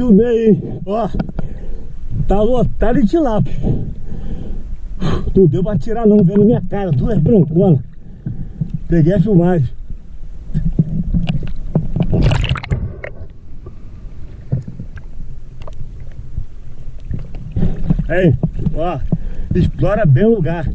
Filmei, hein? Ó, tá lotado de tilápia. Não deu pra tirar não, vendo minha cara, duas branconas. Peguei a filmagem. Aí, ó, explora bem o lugar.